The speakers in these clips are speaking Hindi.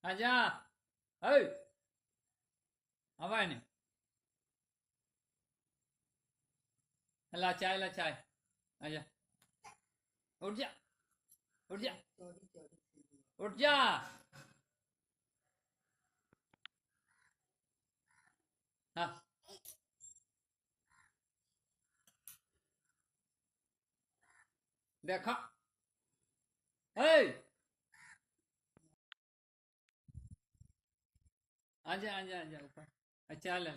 Aja, hey, apa ini? La chai, aja, उठ जा, उठ जा, उठ जा, हाँ, देखा, hey, आजा, आजा, आजा ऊपर, अच्छा ले,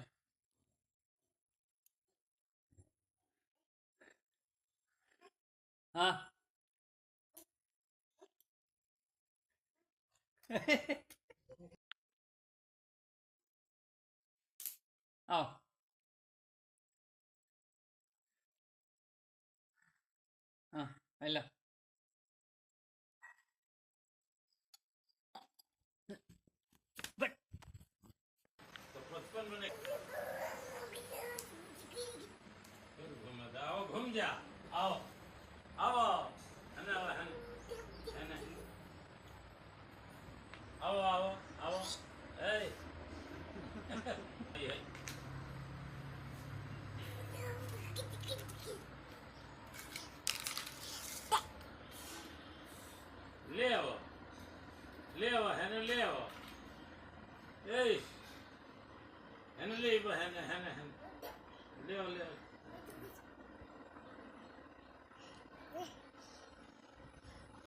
हाँ, आओ, हाँ, हेलो, बट, तो 55 मिनट फिर घूम आओ घूम जा आओ आओ हना हन हना आओ आओ आओ ए ए ले आओ हना ले आओ ए हना ले हना हना ले आओ